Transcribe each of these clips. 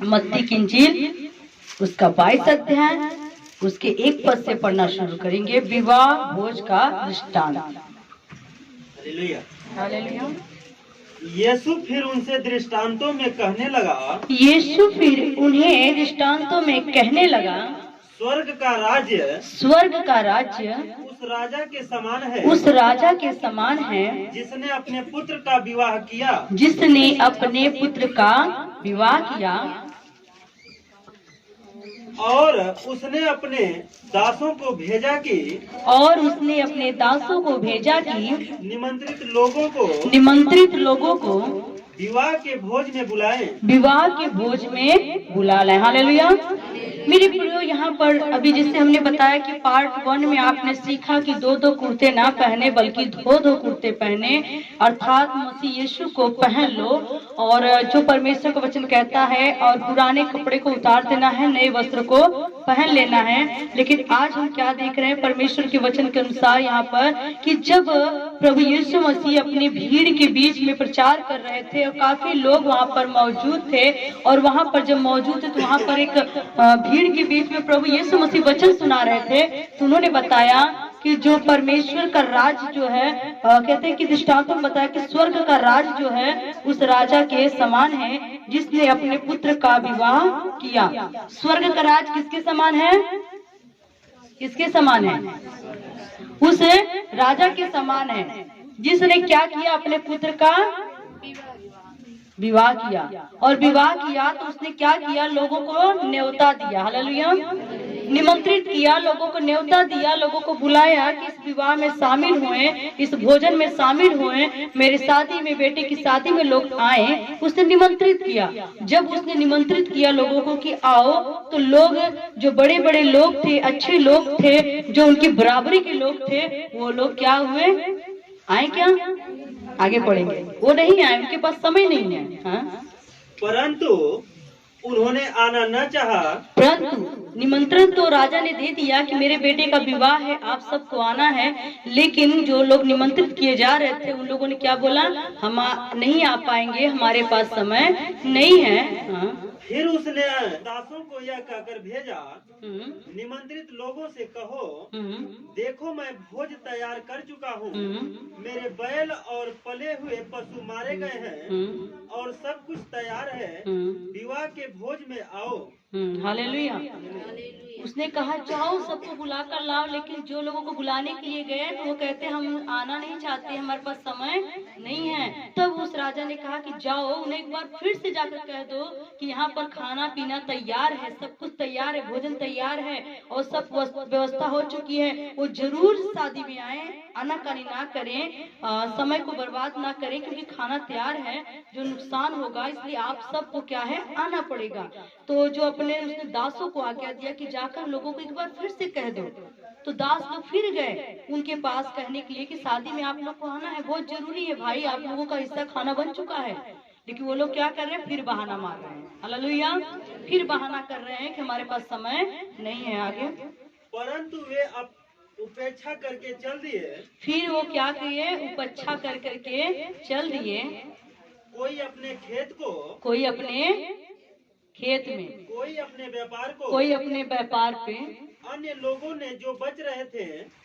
मत्ती की इंजील उसका 22 अध्याय उसके 1 पद से पढ़ना शुरू करेंगे। विवाह भोज का दृष्टांत। हालेलुया। हालेलुया। यीशु फिर उनसे दृष्टांतों में कहने लगा, यीशु फिर उन्हें दृष्टांतों में कहने लगा, स्वर्ग का राज्य उस राजा के समान है, उस राजा के समान है जिसने अपने पुत्र का विवाह किया, जिसने अपने पुत्र का विवाह किया और उसने अपने दासों को भेजा कि निमंत्रित लोगों को विवाह के भोज में बुला लाएं। हालेलुया। मेरे प्रियो, यहाँ पर अभी जैसे हमने बताया कि पार्ट 1 में आपने सीखा कि 2-2 कुर्ते ना पहने बल्कि 2-2 कुर्ते पहने, अर्थात मसीह यीशु को पहन लो और जो परमेश्वर का वचन कहता है, और पुराने कपड़े को उतार देना है, नए वस्त्र को पहन लेना है। लेकिन आज हम क्या देख रहे हैं परमेश्वर के वचन के अनुसार यहाँ पर कि जब प्रभु यीशु मसीह अपनी भीड़ के बीच में प्रचार कर रहे थे और काफी लोग वहाँ पर मौजूद थे, और वहाँ पर जब मौजूद थे तो वहाँ पर एक भीड़ के बीच में प्रभु यीशु मसीह वचन सुना रहे थे, तो उन्होंने बताया कि जो परमेश्वर का राज जो है, कहते हैं कि दृष्टांतों में बताया कि स्वर्ग का राज जो है उस राजा के समान है जिसने अपने पुत्र का विवाह किया। स्वर्ग का राज किसके समान है? किसके समान है? उस राजा के समान है जिसने क्या किया? अपने पुत्र का विवाह किया। और विवाह किया तो उसने क्या किया? लोगों को न्योता दिया। हालेलुया। निमंत्रित किया, लोगों को न्योता दिया, लोगों को बुलाया कि इस विवाह में शामिल हुए, इस भोजन में शामिल हुए, मेरे शादी में, बेटे की शादी में लोग आए। उसने निमंत्रित किया। जब उसने निमंत्रित किया लोगों को कि आओ, तो लोग, जो बड़े बड़े लोग थे, अच्छे लोग थे, जो उनकी बराबरी के लोग थे, वो लोग क्या हुए? आए क्या? आगे पढ़ेंगे। वो नहीं आए, उनके पास समय नहीं है। हाँ? परंतु उन्होंने आना न चाहा। परंतु निमंत्रण तो राजा ने दे दिया कि मेरे बेटे का विवाह है, आप सबको आना है। लेकिन जो लोग निमंत्रित किए जा रहे थे उन लोगों ने क्या बोला? हम नहीं आ पाएंगे, हमारे पास समय नहीं है। हाँ? फिर उसने दासों को यह कहकर भेजा, निमंत्रित लोगों से कहो, देखो मैं भोज तैयार कर चुका हूँ, मेरे बैल और पले हुए पशु मारे गए हैं और सब कुछ तैयार है, विवाह के भोज में आओ। हालेलुया। उसने कहा जाओ, सबको बुला कर लाओ। लेकिन जो लोगों को बुलाने के लिए गए तो वो कहते हम आना नहीं चाहते, हमारे पास समय नहीं है। तब उस राजा ने कहा कि जाओ, उन्हें एक बार फिर से जाकर कह दो कि यहाँ पर खाना पीना तैयार है, सब कुछ तैयार है, भोजन तैयार है और सब व्यवस्था हो चुकी है। वो जरूर शादी में आए, आनाकानी ना करें, समय को बर्बाद ना करें, क्योंकि खाना तैयार है, जो नुकसान होगा, इसलिए आप सबको क्या है, आना पड़ेगा। तो जो अपने उसने दासों को आज्ञा दिया कि जाकर लोगों को एक बार फिर से कह दो। तो दास लोग फिर गए उनके पास कहने के लिए कि शादी में आप लोग को आना है, बहुत जरूरी है भाई, आप लोगों का हिस्सा खाना बन चुका है। लेकिन वो लोग क्या कर रहे हैं? फिर बहाना मार रहे हैं। हालेलुया। फिर बहाना कर रहे हैं कि हमारे पास समय नहीं है। आगे, परंतु वे उपेक्षा करके चल दिए। फिर वो क्या किए? उपेक्षा कर करके चल दिए। कोई अपने खेत को, कोई अपने खेत में, कोई अपने व्यापार को, कोई अपने व्यापार पे। अन्य लोगों ने जो बच रहे थे,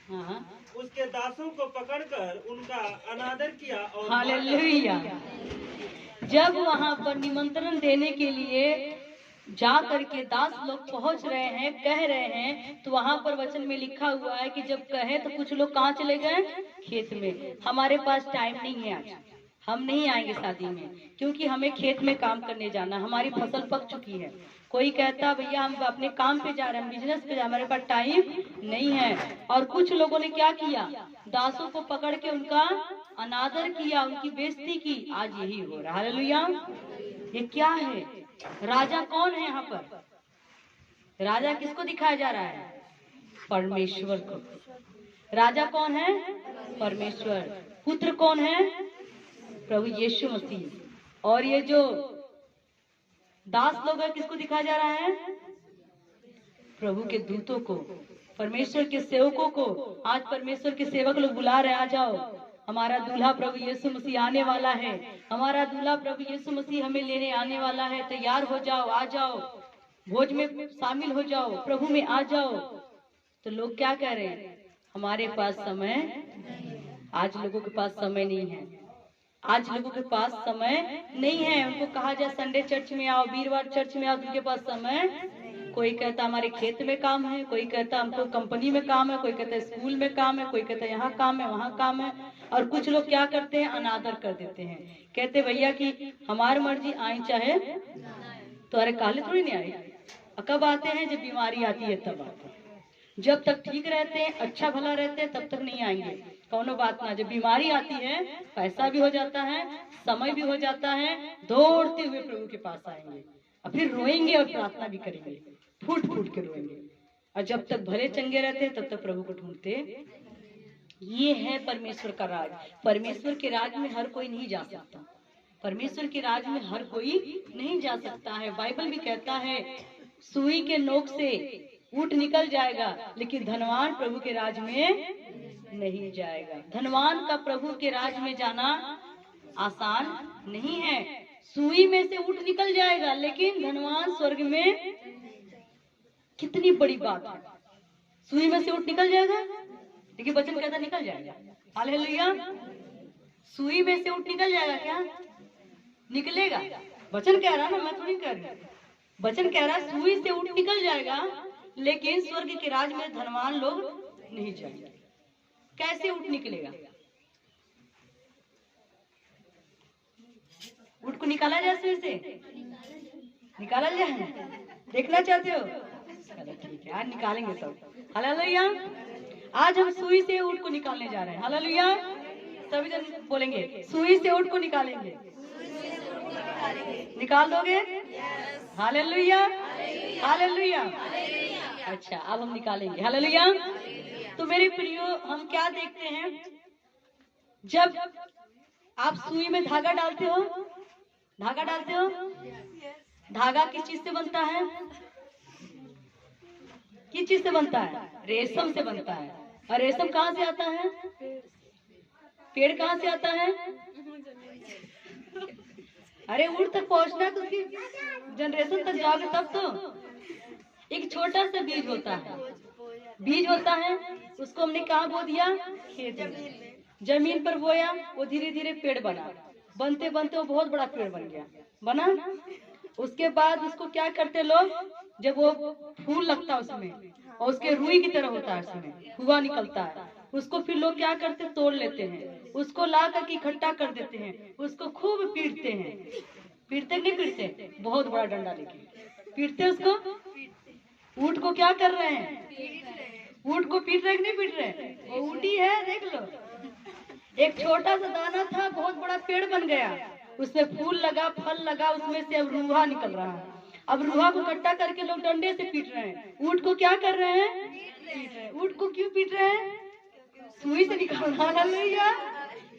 हाँ, उसके दासों को पकड़कर उनका अनादर किया और हालेलुया। जब वहाँ पर निमंत्रण देने के लिए जा करके दास लोग पहुंच रहे हैं, कह रहे हैं, तो वहाँ पर वचन में लिखा हुआ है कि जब कहे तो कुछ लोग कहाँ चले गए? खेत में। हमारे पास टाइम नहीं है, आज हम नहीं आएंगे शादी में, क्योंकि हमें खेत में काम करने जाना, हमारी फसल पक चुकी है। कोई कहता भैया हम अपने काम पे जा रहे हैं, बिजनेस पे जा, हमारे पास टाइम नहीं है। और कुछ लोगों ने क्या किया? दासों को पकड़ के उनका अनादर किया, उनकी बेइज्जती की। आज यही हो रहा है। हालेलुया। ये क्या है? राजा कौन है यहाँ पर? राजा किसको दिखाया जा रहा है? परमेश्वर को। राजा कौन है? परमेश्वर। पुत्र कौन है? प्रभु यीशु मसीह। और ये जो दास लोग है, किसको दिखाया जा रहा है? प्रभु के दूतों को, परमेश्वर के सेवकों को। आज परमेश्वर के सेवक लोग बुला रहे हैं, आ जाओ, हमारा दूल्हा प्रभु यीशु मसीह आने वाला है, हमारा दूल्हा प्रभु यीशु मसीह हमें लेने आने वाला है। तैयार हो जाओ, आ जाओ, भोज में शामिल हो जाओ, प्रभु में आ जाओ। तो लोग क्या कह रहे हैं? हमारे पास समय, आज लोगों के पास समय नहीं है, आज लोगों के पास समय नहीं है। उनको कहा जाए संडे चर्च में आओ, वीरवार चर्च में आओ, उनके पास समय। कोई कहता हमारे खेत में काम है, कोई कहता हमको कंपनी में काम है, कोई कहता स्कूल में काम है, कोई कहता यहाँ काम है, वहाँ काम है। और कुछ लोग क्या करते हैं? अनादर कर देते हैं, कहते भैया कि हमारी मर्जी, आई चाहे तो। अरे काले थोड़ी नहीं आए, कब आते हैं? जब बीमारी आती है तब आते हैं। जब तक ठीक रहते हैं, अच्छा भला रहते हैं, तब तक नहीं आएंगे, कौनो बात ना। जब बीमारी आती है, पैसा भी हो जाता है, समय भी हो जाता है, दौड़ते हुए प्रभु के पास आएंगे और फिर रोएंगे और प्रार्थना भी करेंगे, फूट फूट के रोएंगे। और जब तक भले चंगे रहते हैं तब तक प्रभु को ढूंढते। ये है परमेश्वर का राज। परमेश्वर के राज में हर कोई नहीं जा सकता, परमेश्वर के राज में हर कोई नहीं जा सकता है। बाइबल भी कहता है सुई के नोक से ऊंट निकल जाएगा, लेकिन धनवान प्रभु के राज में नहीं जाएगा। धनवान का प्रभु के राज में जाना आसान नहीं है। सुई में से ऊंट निकल जाएगा, लेकिन धनवान स्वर्ग में, कितनी बड़ी बात है। सुई में से ऊंट निकल जाएगा, लेकिन वचन कहता निकल जाएगा। हालेलुया। सुई में से ऊंट निकल जाएगा, क्या निकलेगा? वचन कह रहा ना, मैं थोड़ी कह रही। वचन कह रहा सुई से ऊंट निकल जाएगा, लेकिन स्वर्ग के राज में धनवान लोग नहीं जाएंगे। कैसे ऊंट निकलेगा? ऊंट को निकाला जाए सुई से, निकाला जाए? देखना चाहते हो? चलो ठीक है, आज निकालेंगे सब। हालेलुया। आज हम सुई से ऊंट को निकालने जा रहे हैं। हालेलुया। सभी जन बोलेंगे सुई से ऊंट को निकालेंगे। निकाल दोगे? Hallelujah, hallelujah. अच्छा, अब हम निकालेंगे। हालेलुया। तो मेरे प्रियो, हम क्या देखते हैं? जब आप सुई में धागा डालते हो, धागा डालते हो, धागा किस चीज से बनता है? किस चीज से बनता है? रेशम से बनता है। और रेशम कहाँ से आता है? पेड़ कहाँ से आता है? अरे ऊंट तक पहुंचना तो उसकी जनरेशन तक जाओगे तब तो। एक छोटा सा बीज होता है, बीज होता है, उसको हमने कहाँ बो दिया? खेत में, जमीन पर बोया, वो धीरे धीरे पेड़ बना, बनते बनते वो बहुत बड़ा पेड़ बन गया, बना। उसके बाद उसको क्या करते लोग? जब वो फूल लगता है उसमें, और उसके रुई की तरह होता है, उसमें हुआ निकलता है, उसको फिर लोग क्या करते? तोड़ लेते हैं, उसको ला करके इकट्ठा कर देते हैं, उसको खूब पीटते हैं। पीटते नहीं पीटते? बहुत बड़ा डंडा लेके पीटते उसको। ऊंट को क्या कर रहे हैं? ऊंट को पीट रहे कि नहीं पीट रहे? वो ऊंटी है, देख लो। एक छोटा सा दाना था, बहुत बड़ा पेड़ बन गया, उसमें फूल लगा, फल लगा, उसमें से अब रूहा निकल रहा है। अब रूहा को इकट्ठा करके लोग डंडे से पीट रहे हैं। ऊंट को क्या कर रहे हैं? पीट रहे हैं। ऊंट को क्यों पीट रहे हैं? सुई से निकालना। हालेलुया।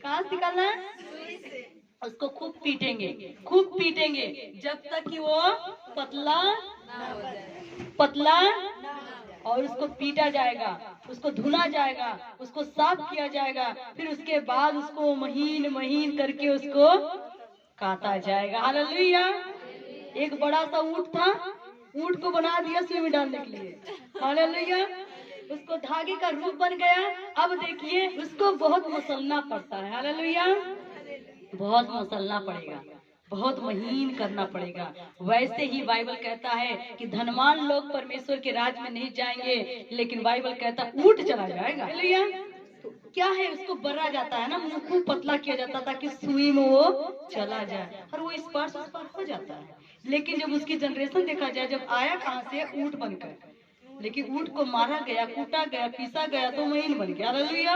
कहाँ से निकालना है? उसको खूब पीटेंगे, खूब पीटेंगे, जब तक कि वो पतला पतला, और उसको पीटा जाएगा, उसको धुना जाएगा, उसको साफ किया जाएगा, फिर उसके बाद उसको महीन महीन करके उसको काटा जाएगा। हालेलुया। एक बड़ा सा ऊंट था, ऊंट को बना दिया सुई में डालने के लिए। हालेलुया। उसको धागे का रूप बन गया। अब देखिए, उसको बहुत मसलना पड़ता है। हालेलुया। बहुत मसलना पड़ेगा, बहुत महीन करना पड़ेगा। वैसे ही बाइबल कहता है कि धनवान लोग परमेश्वर के राज में नहीं जाएंगे, लेकिन बाइबल कहता है ऊंट चला जाएगा। हालेलुया। तो क्या है? उसको बर्रा जाता है ना, मुंह खूब पतला किया जाता था कि सुई में वो चला जाए, और वो इस पार हो जाता है। लेकिन जब उसकी जनरेशन देखा जाए, जब आया कहाँ से? ऊंट बनकर। लेकिन ऊंट को मारा गया, कूटा गया, पीसा गया, तो महीन बन गया। हालेलुया।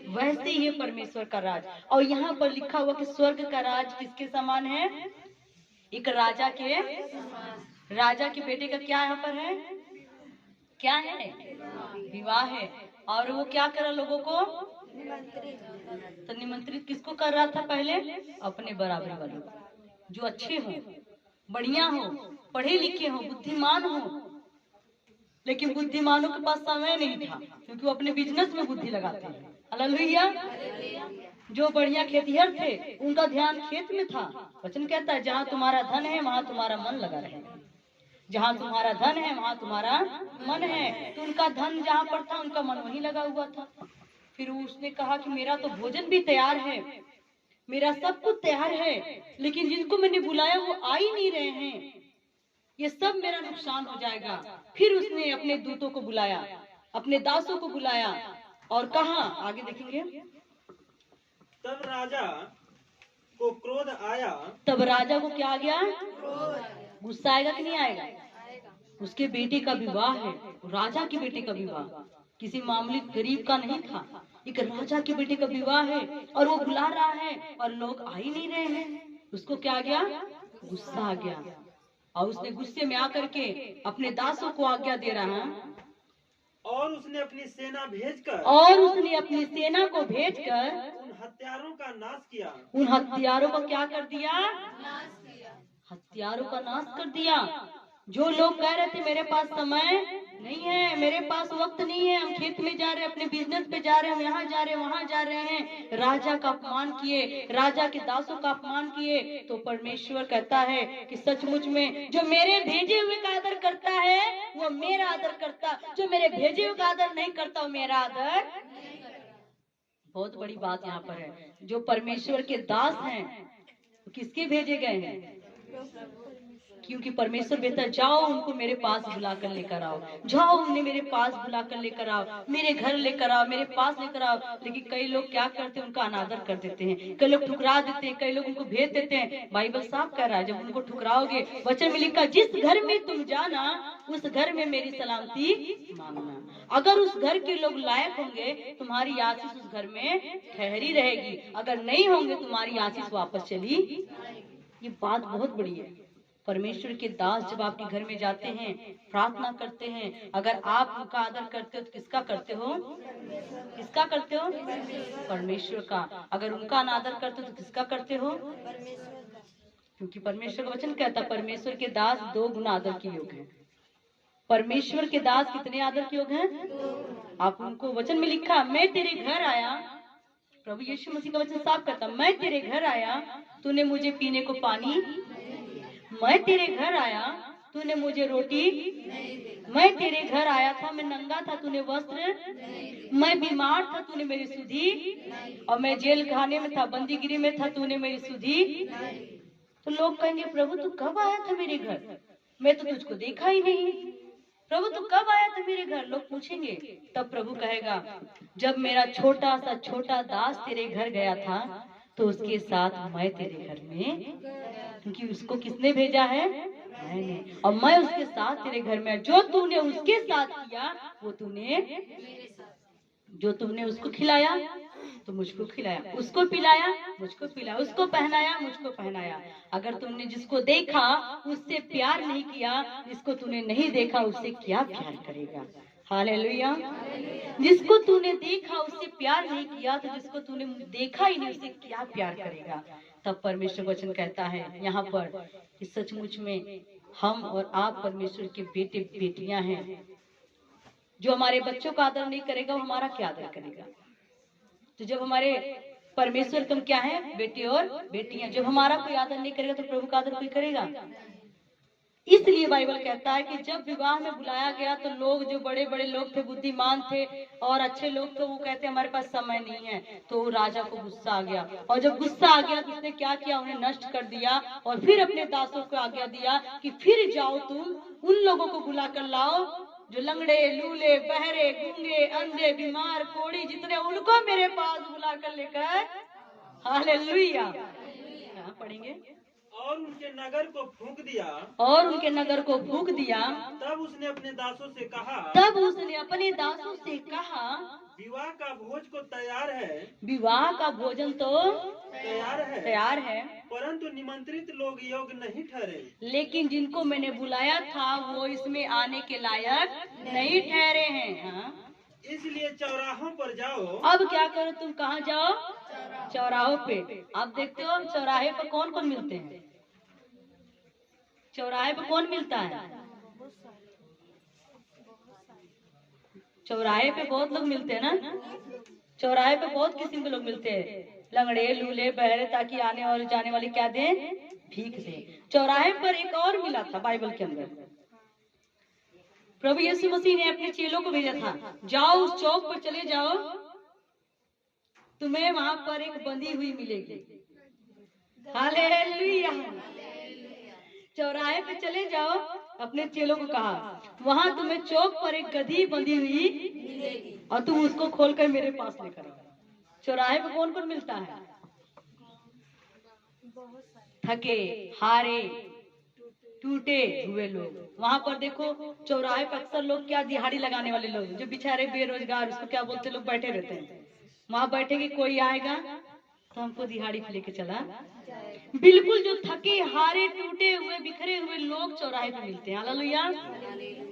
वैसे ही है परमेश्वर का राज। और यहाँ पर लिखा हुआ कि स्वर्ग का राज किसके समान है? एक राजा के बेटे का क्या यहाँ पर है? क्या है? विवाह है। और वो क्या कर रहा लोगों को? तो निमंत्रित किसको कर रहा था पहले? अपने बराबरी वालों को, जो अच्छे हो, बढ़िया हो, पढ़े लिखे हो, बुद्धिमान हो। लेकिन बुद्धिमानों के पास समय नहीं था, क्योंकि वो अपने बिजनेस में बुद्धि लगाते हैं। हालेलुया। जो बढ़िया खेतिहर थे उनका ध्यान खेत में था। वचन कहता है जहाँ तुम्हारा धन है वहाँ तुम्हारा मन लगा रहेगा। जहाँ तुम्हारा धन है वहाँ तुम्हारा मन है। तो उनका धन जहाँ पर था उनका मन वहीं लगा हुआ था। फिर उसने कहा कि मेरा तो भोजन भी तैयार है, मेरा सब कुछ तैयार है, लेकिन जिनको मैंने बुलाया वो आ ही नहीं रहे हैं, ये सब मेरा नुकसान हो जाएगा। फिर उसने अपने दूतों को बुलाया, अपने दासों को बुलाया और कहा, आगे देखेंगे, तब राजा को क्रोध आया। तब राजा को क्या आ गया? गुस्सा आएगा कि नहीं आएगा? उसके बेटे का विवाह है, राजा की बेटे का विवाह, किसी मामूली गरीब का नहीं था, एक राजा के बेटे का विवाह है और वो बुला रहा है और लोग आ ही नहीं रहे हैं। उसको क्या आ गया? गुस्सा आ गया और उसने गुस्से में आकर के अपने दासों को आज्ञा दे रहा है और उसने अपनी सेना भेजकर उन हत्यारों का नाश किया। उन हत्यारों को क्या कर दिया? हत्यारों का नाश कर दिया। जो लोग कह रहे थे मेरे पास समय नहीं है, मेरे पास वक्त नहीं है, हम खेत में जा रहे हैं, अपने बिजनेस पे जा रहे हैं, हम यहाँ जा रहे हैं, वहाँ जा रहे हैं, राजा का अपमान किए, राजा के दासों का अपमान किए, तो परमेश्वर कहता है कि सचमुच में जो मेरे भेजे हुए का आदर करता है वो मेरा आदर करता, जो मेरे भेजे हुए का आदर नहीं करता वो मेरा आदर। बहुत बड़ी बात यहाँ पर है। जो परमेश्वर के दास हैं किसके भेजे गए हैं? क्योंकि परमेश्वर कहता है जाओ उनको मेरे पास बुला कर लेकर आओ, जाओ उन्हें मेरे पास बुला कर लेकर आओ, मेरे घर लेकर आओ, मेरे पास लेकर आओ। लेकिन कई लोग क्या करते हैं? उनका अनादर कर देते हैं, कई लोग ठुकरा देते हैं, कई लोग उनको भेज देते हैं। बाइबल साफ कह रहा है जब उनको ठुकराओगे, वचन में लिखा जिस घर में तुम जाना उस घर में मेरी सलामती मांगना। अगर उस घर के लोग लायक होंगे तुम्हारी आशीष उस घर में ठहरी रहेगी, अगर नहीं होंगे तुम्हारी आशीष वापस चली। ये बात बहुत बड़ी है। परमेश्वर के दास जब आपके घर में जाते हैं, प्रार्थना करते हैं, अगर आप उनका आदर करते हो तो किसका करते हो? किसका करते हो? परमेश्वर का। अगर उनका अनादर करते हो तो किसका करते हो? क्योंकि परमेश्वर का वचन कहता है परमेश्वर के दास 2 गुना आदर के योग हैं। परमेश्वर के दास कितने आदर के योग हैं? आप उनको, वचन में लिखा मैं तेरे घर आया, प्रभु यीशु मसीह का वचन साफ करता, मैं तेरे घर आया तूने मुझे पीने को पानी, मैं तेरे घर आया तूने मुझे रोटी, मैं तेरे घर आया था मैं नंगा था तूने वस्त्र, मैं बीमार था तूने मेरी सुधी, और मैं जेल खाने में था, बंदीगिरी में था, तूने मेरी सुधी। तो लोग कहेंगे प्रभु तू कब आया था मेरे घर? मैं तो तुझको देखा ही नहीं। प्रभु तू कब आया था मेरे घर? लोग पूछेंगे। तब प्रभु कहेगा जब मेरा छोटा दास तेरे घर गया था तो उसके साथ मैं तेरे घर में, क्योंकि उसको किसने भेजा है? मैंने, और मैं उसके साथ तेरे घर में, जो तूने उसके साथ किया वो तूने, जो तुमने उसको खिलाया तो मुझको खिलाया, उसको पिलाया मुझको पिलाया, उसको पहनाया मुझको पहनाया। अगर तुमने जिसको देखा उससे प्यार नहीं किया, जिसको तूने नहीं देखा उससे क्या प्यार करेगा? हालेलुया। जिसको तूने देखा उससे प्यार नहीं किया तो जिसको तूने देखा ही नहीं उससे क्या प्यार करेगा? तब परमेश्वर वचन कहता है यहाँ पर कि सचमुच में हम और आप परमेश्वर के बेटे बेटियां हैं। जो हमारे बच्चों का आदर नहीं करेगा वो हमारा क्या आदर करेगा? तो जब हमारे परमेश्वर तुम क्या है? बेटे और बेटियां। जब हमारा कोई आदर नहीं करेगा तो प्रभु का आदर कोई करेगा? इसलिए बाइबल कहता है कि जब विवाह में बुलाया गया तो लोग, जो बड़े बड़े लोग थे, बुद्धिमान थे और अच्छे लोग थे, वो कहते हमारे पास समय नहीं है। तो राजा को गुस्सा आ गया, और जब गुस्सा आ गया तो उसने क्या किया? उन्हें नष्ट कर दिया और फिर अपने दासों को आज्ञा दिया कि फिर जाओ तुम उन लोगों को बुला कर लाओ जो लंगड़े, लूले, बहरे, गूंगे, अंधे, बीमार, कोढ़ी जितने, उनको मेरे पास बुला कर लेकर। हालेलुया। कहाँ पढ़ेंगे? और उनके नगर को फूंक दिया, और उनके नगर को फूंक दिया। तब उसने अपने दासों से कहा, तब उसने अपने दासों से कहा विवाह का भोज को तैयार है, विवाह का भोजन तो तैयार है, परंतु निमंत्रित लोग योग्य नहीं ठहरे। लेकिन जिनको मैंने बुलाया था वो इसमें आने के लायक नहीं ठहरे हैं। हाँ? इसलिए चौराहों पर जाओ। अब क्या करो तुम? कहाँ जाओ? चौराहों पे। आप देखते हो चौराहे पर कौन कौन मिलते हैं? चौराहे पे कौन मिलता है? चौराहे पे बहुत लोग मिलते हैं ना। चौराहे पे बहुत किस्म के लोग मिलते हैं, लंगड़े, लूले, बहरे, ताकि आने और जाने वाले क्या दें, भीख दें। चौराहे पर एक और मिला था बाइबल के अंदर, प्रभु यीशु मसीह ने अपने चेलों को भेजा था, जाओ उस चौक पर चले जाओ, तुम्हें वहां पर एक बंधी हुई मिलेगी। हालेलुया। चौराहे पे चले जाओ, अपने चेलों को कहा, वहां तुम्हें चौक पर एक गधी बंधी हुई मिलेगी और तुम उसको खोलकर मेरे पास लेकर आओ। चौराहे पे कौन कौन मिलता है? थके हारे टूटे हुए लोग। वहां पर देखो चौराहे पर अक्सर लोग क्या, दिहाड़ी लगाने वाले लोग, जो बेचारे बेरोजगार, उसको क्या बोलते लोग, बैठे रहते हैं। वहां बैठेंगे, कोई आएगा तो हमको दिहाड़ी पे लेके चला। बिल्कुल जो थके हारे टूटे हुए बिखरे हुए लोग चौराहे पे मिलते हैं। हालेलुया।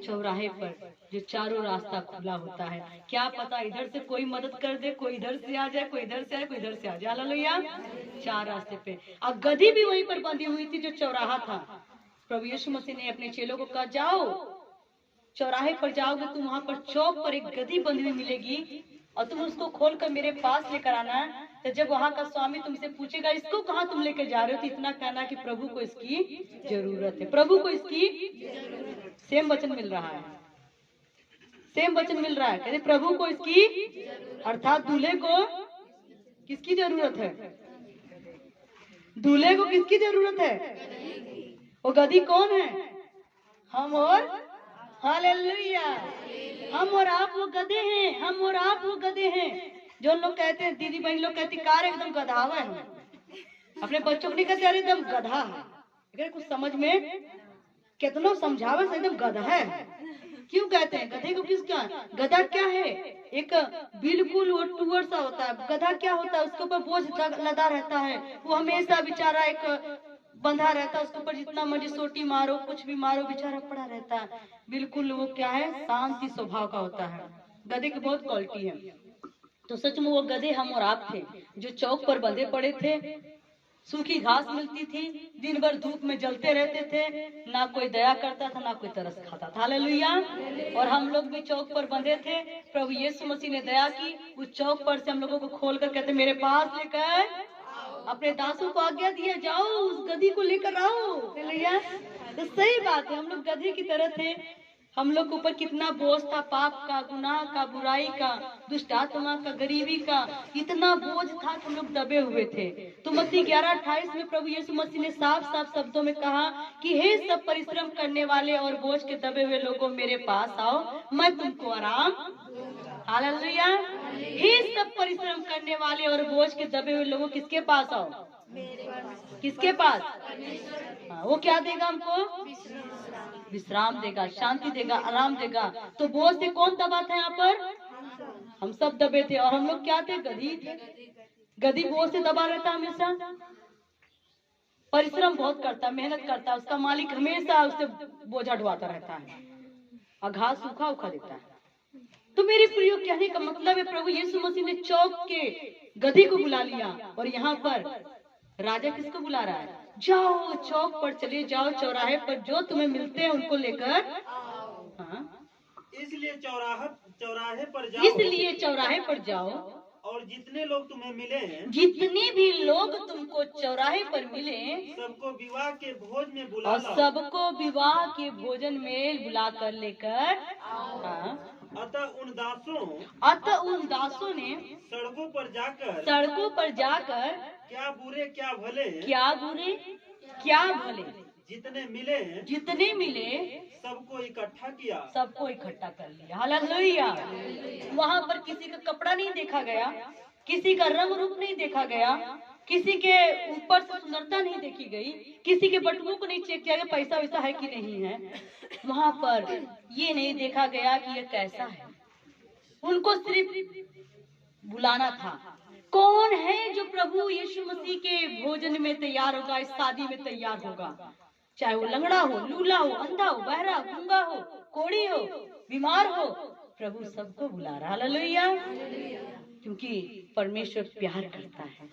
चौराहे पर जो चारों रास्ता खुला होता है, क्या पता इधर से कोई मदद कर दे, कोई इधर से आ जाए, कोई इधर से आए, कोई इधर से आ जाए। हालेलुया। चार रास्ते पे, और गधी भी वहीं पर बंधी हुई थी जो चौराहा था। प्रभु यीशु मसीह ने अपने चेलों को कहा, जाओ चौराहे पर जाओगे, तुम वहां पर चौक पर एक गधी बंधी हुई मिलेगी और तुम उसको खोलकर मेरे पास लेकर आना। तो जब वहां का स्वामी तुमसे पूछेगा इसको कहाँ तुम लेकर जा रहे हो, तो इतना कहना कि प्रभु को इसकी जरूरत है, प्रभु को इसकी। सेम वचन मिल रहा है, सेम वचन मिल रहा है, कहते प्रभु को इसकी, अर्थात दूल्हे को किसकी जरूरत है? दूल्हे को किसकी जरूरत है? वो गधी कौन है? हम और, हालेलुया, हम और आप वो गधे हैं, हम और आप वो गधे हैं। जो लोग कहते हैं, दीदी बहन लोग कहती कार एकदम गधावा है, अपने बच्चों को नहीं कहते अरे एकदम गधा है, अगर कुछ समझ में कितना समझावे से एकदम गधा है। क्यों कहते हैं गधे को? किसका? गधा क्या है? एक बिल्कुल वो टूअर सा होता है। गधा क्या होता है? उसके ऊपर बोझ लदा रहता है, वो हमेशा बेचारा एक बंधा रहता है, उसके ऊपर जितना मर्जी सोटी मारो, कुछ भी मारो, बेचारा पड़ा रहता है। बिल्कुल वो क्या है, शांति स्वभाव का होता है। गधे की बहुत क्वालिटी है। तो सच में वो गधे हम और आप थे, जो चौक पर बंधे पड़े थे। सूखी घास मिलती थी, दिन भर धूप में जलते रहते थे, ना कोई दया करता था, ना कोई तरस खाता था। हालेलुया। और हम लोग भी चौक पर बंधे थे, प्रभु यीशु मसीह ने दया की, उस चौक पर से हम लोगों को खोलकर कहते मेरे पास लेकर, अपने दासों को आज्ञा दिया, जाओ उस गधी को लेकर आओ। हालेलुया। तो सही बात है, हम लोग गधे की तरह थे। हम लोग के ऊपर कितना बोझ था, पाप का, गुनाह का, बुराई का, दुष्ट आत्मा का, गरीबी का, इतना बोझ था कि हम लोग दबे हुए थे। तो मत्ती 11:28 में प्रभु यीशु मसीह ने साफ साफ शब्दों में कहा कि हे सब परिश्रम करने वाले और बोझ के दबे हुए लोगों, मेरे पास आओ, मैं तुमको आराम। हालेलुया। हे सब परिश्रम करने वाले और बोझ के दबे हुए लोगों, किसके पास आओ? किसके पास? हाँ, वो क्या देगा हमको? विश्राम देगा, शांति देगा, आराम देगा। तो बोझ से कौन दबा था यहाँ पर? हम सब दबे थे। और हम लोग क्या थे? गधी थे। गधी बोझ से दबा रहता, हमेशा परिश्रम बहुत करता, मेहनत करता, उसका मालिक हमेशा उससे बोझा ढोता रहता है और घास सूखा उखा देता है। तो मेरे प्रियो, कहने का मतलब है प्रभु यीशु मसीह ने चौक के गधी को बुला लिया, और यहाँ पर राजा किसको बुला रहा है? जाओ चौक पर चले जाओ, चौराहे पर जो तुम्हें मिलते हैं उनको लेकर। हाँ, इसलिए चौराहे पर जाओ, इसलिए चौराहे पर जाओ, और जितने लोग तुम्हें मिले, जितने भी लोग तुमको चौराहे पर मिले, सबको विवाह के भोज में बुला और लाओ। सबको विवाह के भोजन में बुला कर लेकर। हाँ, अतः उन दासों ने सड़कों पर जाकर क्या बुरे क्या भले जितने मिले सबको इकट्ठा कर लिया। हालेलुया। वहाँ पर किसी का कपड़ा नहीं देखा गया, किसी का रंग रूप नहीं देखा गया, किसी के ऊपर से सुंदरता नहीं देखी गई, किसी के बटुओं को नहीं चेक किया गया पैसा वैसा है कि नहीं है। वहाँ पर ये नहीं देखा गया कि ये कैसा है। उनको सिर्फ बुलाना था। कौन है जो प्रभु यीशु मसीह के भोजन में तैयार होगा, इस शादी में तैयार होगा? चाहे वो लंगड़ा हो, लूला हो, अंधा हो, बहरा, गूंगा हो, कोढ़ी हो, बीमार हो, प्रभु सबको बुला रहा। हालेलुया। क्योंकि परमेश्वर प्यार करता है।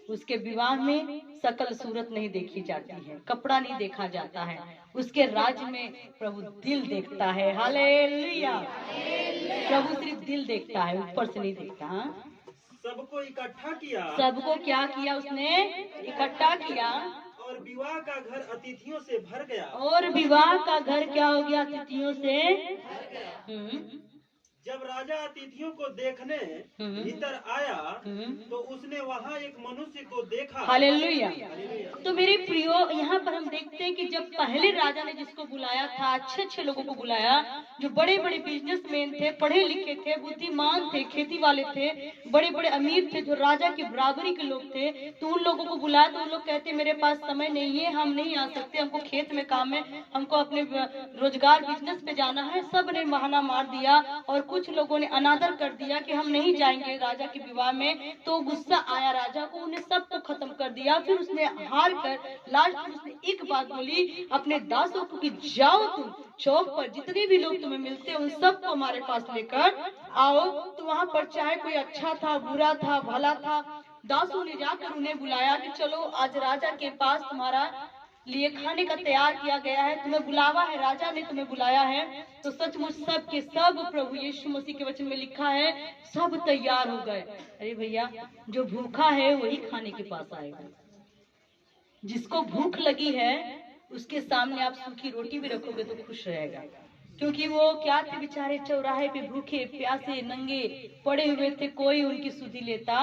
उसके विवाह में सकल सूरत नहीं देखी जाती है, कपड़ा नहीं देखा जाता है, उसके राज्य में प्रभु दिल देखता है। हालेलुया। प्रभु सिर्फ दिल देखता है, ऊपर से नहीं देखता। हाँ? सबको इकट्ठा किया, सबको क्या किया उसने? इकट्ठा किया। और विवाह का घर अतिथियों से भर गया, और विवाह का घर क्या हो गया? अतिथियों से। जब राजा अतिथियों को देखने भीतर आया तो उसने वहाँ एक मनुष्य को देखा। हालेलुया। तो मेरे प्रियो, यहाँ पर हम देखते हैं कि जब पहले राजा ने जिसको बुलाया था, अच्छे अच्छे लोगों को बुलाया, जो बड़े बड़े बिजनेसमैन थे, पढ़े लिखे थे, बुद्धिमान थे, खेती वाले थे, बड़े बड़े अमीर थे, जो राजा की बराबरी के लोग थे, तो उन लोगों को बुलाया तो उन लोग कहते मेरे पास समय नहीं है, हम नहीं आ सकते, हमको खेत में काम है, हमको अपने रोजगार बिजनेस पे जाना है। सब ने बहाना मार दिया और कुछ लोगों ने अनादर कर दिया कि हम नहीं जाएंगे राजा के विवाह में। तो गुस्सा आया राजा को, उन्हें सबको खत्म कर दिया। फिर उसने हार कर लास्ट में उसने एक बात बोली अपने दासों को कि जाओ तुम चौक पर जितने भी लोग तुम्हें मिलते हैं उन सबको हमारे पास लेकर आओ। तो वहाँ पर चाहे कोई अच्छा था, बुरा था, भला था, दासों ने जाकर उन्हें बुलाया कि चलो आज राजा के पास तुम्हारा लिए खाने का तैयार किया गया है, तुम्हें बुलावा है, राजा ने तुम्हें बुलाया है। तो सचमुच सब के सब प्रभु यीशु मसीह के वचन में लिखा है सब तैयार हो गए। अरे भैया, जो भूखा है वही खाने के पास आएगा। जिसको भूख लगी है उसके सामने आप सूखी रोटी भी रखोगे तो खुश रहेगा, क्योंकि वो क्या थे बेचारे, चौराहे पे भूखे प्यासे नंगे पड़े हुए थे, कोई उनकी सुधि लेता।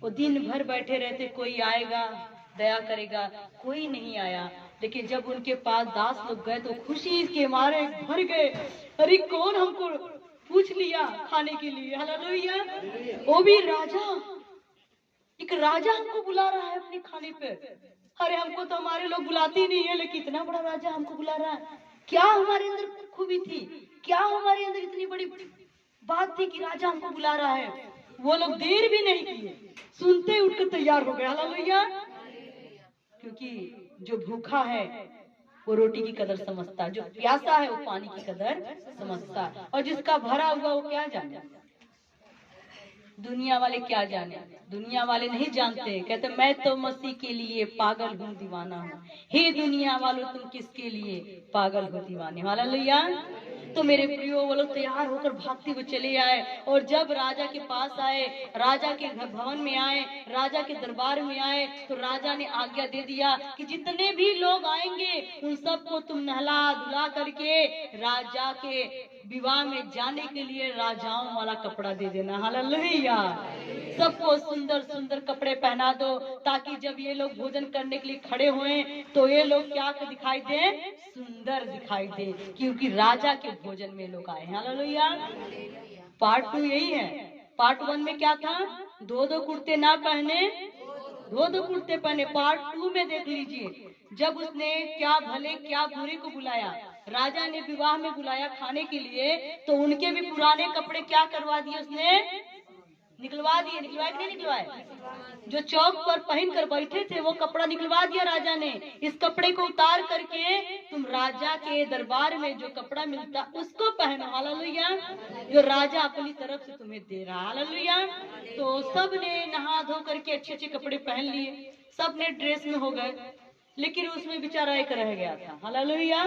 वो दिन भर बैठे रहते, कोई आएगा दया करेगा, कोई नहीं आया। लेकिन जब उनके पास दास लोग गए तो खुशी के मारे भर गए। अरे कौन हमको पूछ लिया खाने के लिए। हालेलुया। वो भी राजा, एक राजा हमको बुला रहा है अपने खाने पे। अरे हमको तो हमारे लोग बुलाते ही नहीं है, लेकिन इतना बड़ा राजा हमको बुला रहा है। क्या हमारे अंदर खूबी थी, क्या हमारे अंदर इतनी बड़ी बात थी कि राजा हमको बुला रहा है। वो लोग देर भी नहीं किए, सुनते उठकर तैयार हो गए। हालेलुया। क्योंकि जो भूखा है वो रोटी की कदर समझता, जो प्यासा है वो पानी की कदर समझता, और जिसका भरा हुआ वो क्या जाने। दुनिया वाले क्या जाने, दुनिया वाले नहीं जानते। कहते मैं तो मसीह के लिए पागल हूँ, दीवाना हूँ। हे दुनिया वालों तुम किसके लिए पागल हो, दीवाने। हालेलुया। तो मेरे प्रियो, वो लोग तैयार होकर भागते हुए चले आए, और जब राजा के पास आए, राजा के भवन में आए, राजा के दरबार में आए, तो राजा ने आज्ञा दे दिया कि जितने भी लोग आएंगे उन सबको तुम नहला धुला करके राजा के विवाह में जाने के लिए राजाओं वाला कपड़ा दे देना। हालेलुया। सबको सुंदर सुंदर कपड़े पहना दो, ताकि जब ये लोग भोजन करने के लिए खड़े हुए तो ये लोग क्या दिखाई दे, सुंदर दिखाई दे, क्योंकि राजा के भोजन में लोग आए। हालेलुया। पार्ट 2 यही है। पार्ट 1 में क्या था, दो दो कुर्ते ना पहने, दो दो कुर्ते पहने। पार्ट 2 में देख लीजिए, जब उसने क्या भले क्या बुरे को बुलाया, राजा ने विवाह में बुलाया खाने के लिए, तो उनके भी पुराने कपड़े क्या करवा दिए उसने, निकलवा दिए। निकलवाए कि नहीं निकलवाए? जो चौक पर पहन कर बैठे थे वो कपड़ा निकलवा दिया राजा ने। इस कपड़े को उतार करके तुम राजा के दरबार में जो कपड़ा मिलता उसको पहनो। हालेलुया। जो राजा अपनी तरफ से तुम्हें दे रहा। हालेलुया। तो सब ने नहा धो करके अच्छे अच्छे कपड़े पहन लिए, सब ने ड्रेस में हो गए, लेकिन उसमें बेचारा एक रह गया था। हालेलुया।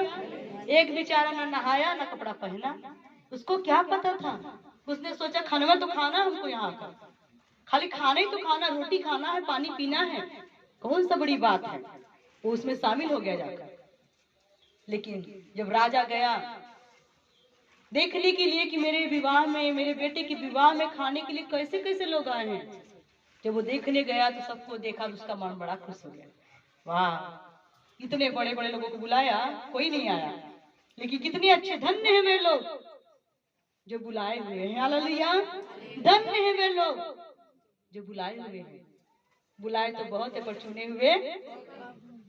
एक बेचारा ना नहाया ना कपड़ा पहना। उसको क्या पता था, उसने सोचा खाना तो खाना हमको यहाँ का, खाली खाना ही तो खाना, रोटी खाना है, पानी पीना है, कौन सा बड़ी बात है। वो उसमें शामिल हो गया जाकर। लेकिन जब राजा गया देखने के लिए कि मेरे विवाह में, मेरे बेटे के विवाह में खाने के लिए कैसे कैसे लोग आए हैं, जब वो देखने गया तो सबको देखा तो उसका मन बड़ा खुश हो गया। वाह, इतने बड़े बड़े लोगों को बुलाया, कोई नहीं आया, लेकिन कितने अच्छे धन्य है वे लोग जो बुलाए हुए हैं। हालेलुया। धन्य है वे लोग जो बुलाए हुए हैं। बुलाए तो बहुत है पर चुने हुए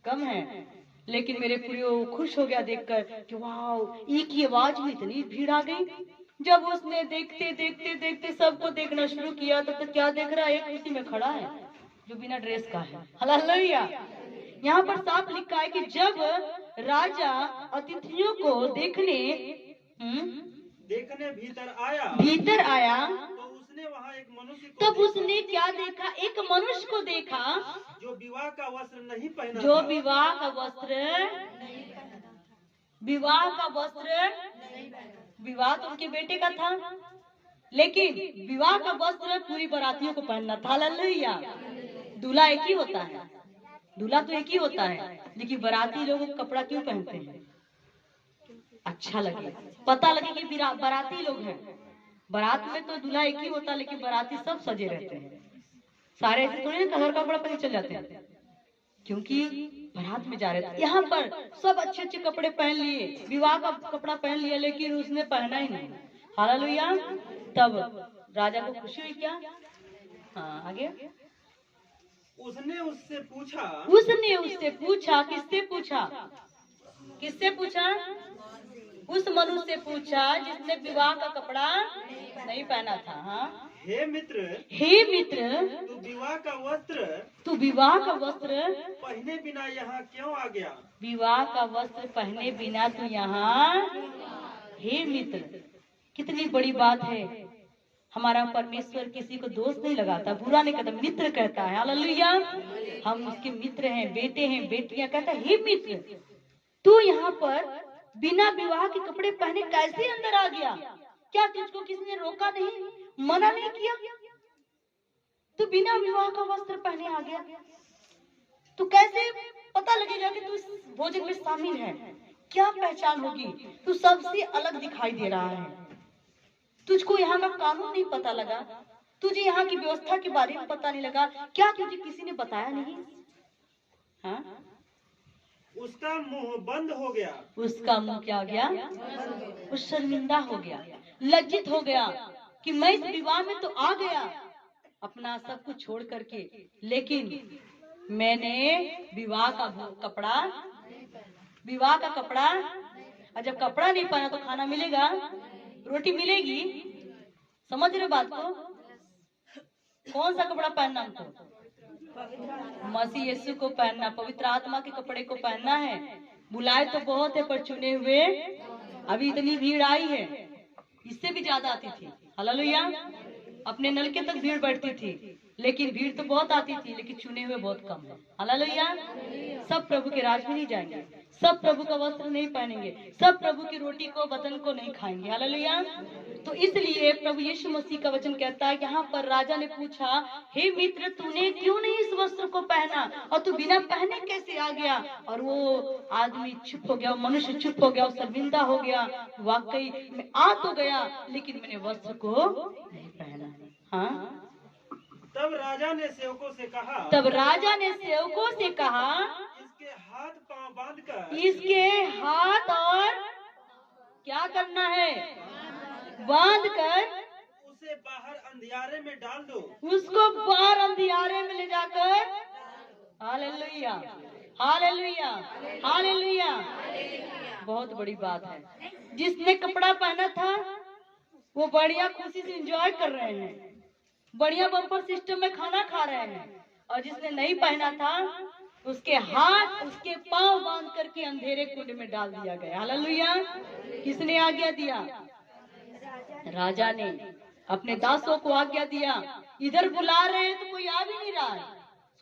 कम है। लेकिन मेरे प्रियो खुश हो गया देखकर कि वाह, एक ही आवाज में इतनी भीड़ आ गई। जब उसने देखते देखते देखते सबको देखना शुरू किया तो क्या देख रहा है, एक कुर्सी में खड़ा है जो बिना ड्रेस का है। हालेलुया। यहाँ पर साफ लिखा है कि जब राजा अतिथियों को देखने भीतर आया तो उसने वहाँ एक मनुष्य को तब उसने क्या देखा, एक मनुष्य को देखा जो विवाह का वस्त्र नहीं पहना, जो विवाह का वस्त्र, विवाह का वस्त्र, विवाह तो उनके बेटे का था, लेकिन विवाह का वस्त्र पूरी बारातियों को पहनना था। हालेलुया। दूल्हा एक ही होता है, दूल्हा तो एक ही होता है, लेकिन बाराती लोग कपड़ा क्यों पहनते हैं? अच्छा लगे, पता लगे कि बाराती लोग हैं। बारात में तो दूल्हा एक ही होता है, लेकिन बाराती सब सजे रहते हैं। सारे ऐसे थोड़ी ना घर का कपड़ा पहन चल जाते हैं, क्योंकि बारात में जा रहे थे। यहाँ पर सब अच्छे अच्छे कपड़े पहन लिए, विवाह का कपड़ा पहन लिया, लेकिन उसने पहना ही नहीं। हालेलुया। तब राजा को खुशी हुई क्या? हाँ, आगे। उसने उससे पूछा, किससे पूछा? किससे पूछा? उस मनुष्य से पूछा जिसने विवाह का कपड़ा नहीं पहना था। हाँ, हे मित्र, तू विवाह का वस्त्र पहने बिना यहाँ क्यों आ गया? विवाह का वस्त्र पहने बिना तू यहाँ। हे मित्र, कितनी बड़ी बात है। हमारा परमेश्वर किसी को दोष नहीं लगाता, बुरा नहीं कहता, मित्र कहता है। हालेलुया। हम उसके मित्र हैं, बेटे हैं, बेटियां। कहता है हे मित्र, तू यहाँ पर बिना विवाह के कपड़े पहने कैसे अंदर आ गया? क्या तुझको किसी ने रोका नहीं, मना नहीं किया? तू बिना विवाह का वस्त्र पहने आ गया, तो कैसे पता लगेगा कि तू इस भोजन में शामिल है? क्या पहचान होगी? तू सबसे अलग दिखाई दे रहा है। तुझको यहाँ का कानून नहीं पता लगा, तुझे यहाँ की व्यवस्था के बारे में पता नहीं लगा, क्या तुझे किसी ने बताया नहीं? हाँ? उसका मुंह बंद हो गया। उसका मुंह क्या हो गया? वो शर्मिंदा हो गया, लज्जित हो गया कि मैं इस विवाह में तो आ गया अपना सब कुछ छोड़ करके, लेकिन मैंने विवाह का कपड़ा, और जब कपड़ा नहीं पहना तो खाना मिलेगा, रोटी मिलेगी? समझ रहे बात को? कौन सा कपड़ा पहनना हमको? मसीह यीशु को पहनना, पवित्र आत्मा के कपड़े को पहनना है। बुलाए तो बहुत है, पर चुने हुए। अभी इतनी भीड़ आई है, इससे भी ज्यादा आती थी। हालेलुया। अपने नलके तक भीड़ बैठती थी, लेकिन भीड़ तो बहुत आती थी, लेकिन चुने हुए बहुत कम है। हालेलुया। सब प्रभु के राज में नहीं जाएंगे, सब प्रभु का वस्त्र नहीं पहनेंगे, सब प्रभु की रोटी को, वतन को नहीं खाएंगे। हालेलुया। तो इसलिए प्रभु यीशु मसीह का वचन कहता है, यहाँ पर राजा ने पूछा, हे मित्र, तूने क्यों नहीं इस वस्त्र को पहना, और तू बिना पहने कैसे आ गया? और वो आदमी चुप हो गया, मनुष्य चुप हो गया, शर्मिंदा हो गया। वाकई मैं आ तो गया, लेकिन मैंने वस्त्र को नहीं पहना। हाँ। तब राजा ने सेवकों से कहा, इसके हाथ पांव बांधकर, इसके हाथ और क्या करना है? बांधकर उसे बाहर अंधियारे में डाल दो। उसको बाहर अंधियारे में ले जाकर। Hallelujah, hallelujah, hallelujah. बहुत बड़ी बात है। जिसने कपड़ा पहना था वो बढ़िया खुशी से एंजॉय कर रहे हैं, बढ़िया बम्पर सिस्टम में खाना खा रहे हैं, और जिसने नहीं पहना था उसके हाथ, उसके पांव बांध करके अंधेरे कुंड में डाल दिया गया। हालेलुया। किसने आज्ञा दिया? राजा ने अपने दासों को आज्ञा दिया। इधर बुला रहे हैं तो कोई आ भी नहीं रहा है।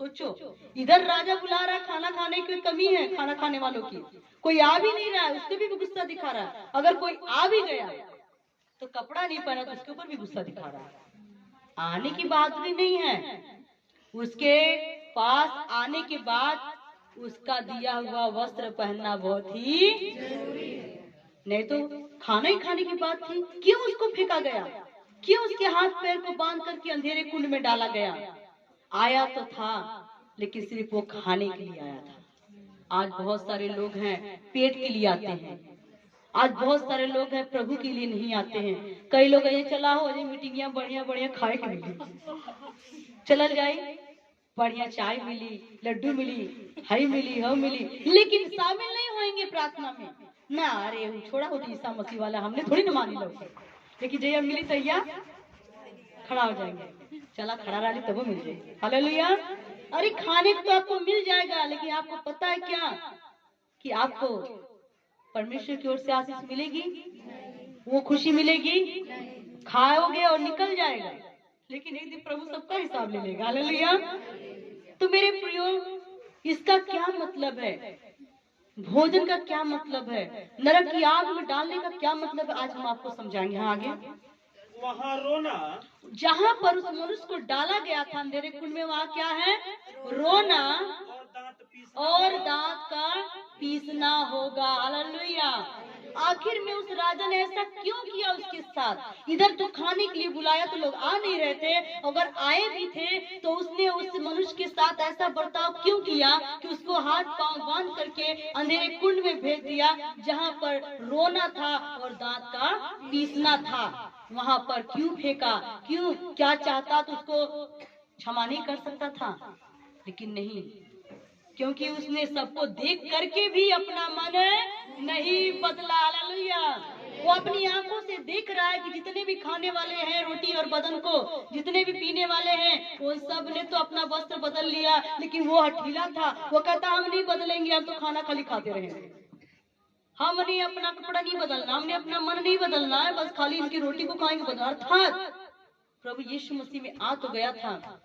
सोचो, इधर राजा बुला रहा है, खाना खाने की कमी है, खाना खाने वालों की, कोई आ भी नहीं रहा है, उससे भी गुस्सा दिखा रहा है। अगर कोई आ भी गया तो कपड़ा नहीं पहना तो उसके ऊपर भी गुस्सा दिखा रहा है। आने की बात भी नहीं है, उसके पास आने के बाद उसका दिया हुआ वस्त्र पहनना बहुत ही जरूरी है। नहीं तो खाना ही खाने की बात थी, क्यों उसको फेंका गया? क्यों उसके हाथ पैर को बांध करके अंधेरे कुंड में डाला गया? आया तो था, लेकिन सिर्फ वो खाने के लिए आया था। आज बहुत सारे लोग हैं पेट के लिए आते हैं, आज बहुत सारे लोग हैं प्रभु के लिए नहीं आते हैं। कई लोग ये चला हो ये मीटिंगियां बढ़िया बढ़िया खाए के मिली, चल जाए, बढ़िया चाय मिली, लड्डू मिली, हई मिली, हो मिली, लेकिन शामिल नहीं होंगे प्रार्थना में ना। अरे छोड़ा होती ईसा मसीह वाला, हमने थोड़ी न मानी लोग, लेकिन जया मिली तैया खड़ा हो जाएंगे। चला खड़ा रहा तब मिल जाएगी। हालेलुया। अरे खाने को तो आपको मिल जाएगा, लेकिन आपको पता है क्या कि आपको परमेश्वर की ओर से आशीष मिलेगी, वो खुशी मिलेगी, खाओगे और निकल जाएगा, लेकिन एक दिन प्रभु सबका हिसाब ले लेगा। हालेलुया। तो मेरे प्रियो, इसका क्या मतलब है? भोजन का क्या मतलब है? नरक की आग में डालने का क्या मतलब है? आज हम आपको समझाएंगे। हाँ, आगे। वहाँ रोना, जहाँ पर उस मनुष्य को डाला गया था अंधेरे कुंड में, वहाँ क्या है? रोना और दांत का पीसना होगा। हालेलुया। आखिर में उस राजा ने ऐसा क्यों किया उसके साथ? इधर तो खाने के लिए बुलाया तो लोग आ नहीं रहे थे, अगर आए भी थे तो उसने उस मनुष्य के साथ ऐसा बर्ताव क्यों किया कि उसको हाथ पांव बांध करके अंधेरे कुंड में भेज दिया, जहाँ पर रोना था और दांत का पीसना था। वहाँ पर क्यों फेंका? क्यों? क्या चाहता तो उसको क्षमा नहीं कर सकता था? लेकिन नहीं, क्योंकि उसने सबको देख करके भी अपना मन नहीं बदला। हालेलुया। वो अपनी आंखों से देख रहा है कि जितने भी खाने वाले हैं रोटी और बदन को, जितने भी पीने वाले हैं, वो सब ने तो अपना वस्त्र बदल लिया, लेकिन वो हठीला था। वो कहता हम नहीं बदलेंगे, हम तो खाना खाली खाते रहेंगे, हमने अपना कपड़ा नहीं बदलना, हमने अपना मन नहीं बदलना है, बस खाली इनकी रोटी को खाएंगे बदल। अर्थात प्रभु यीशु मसीह में आ तो गया था,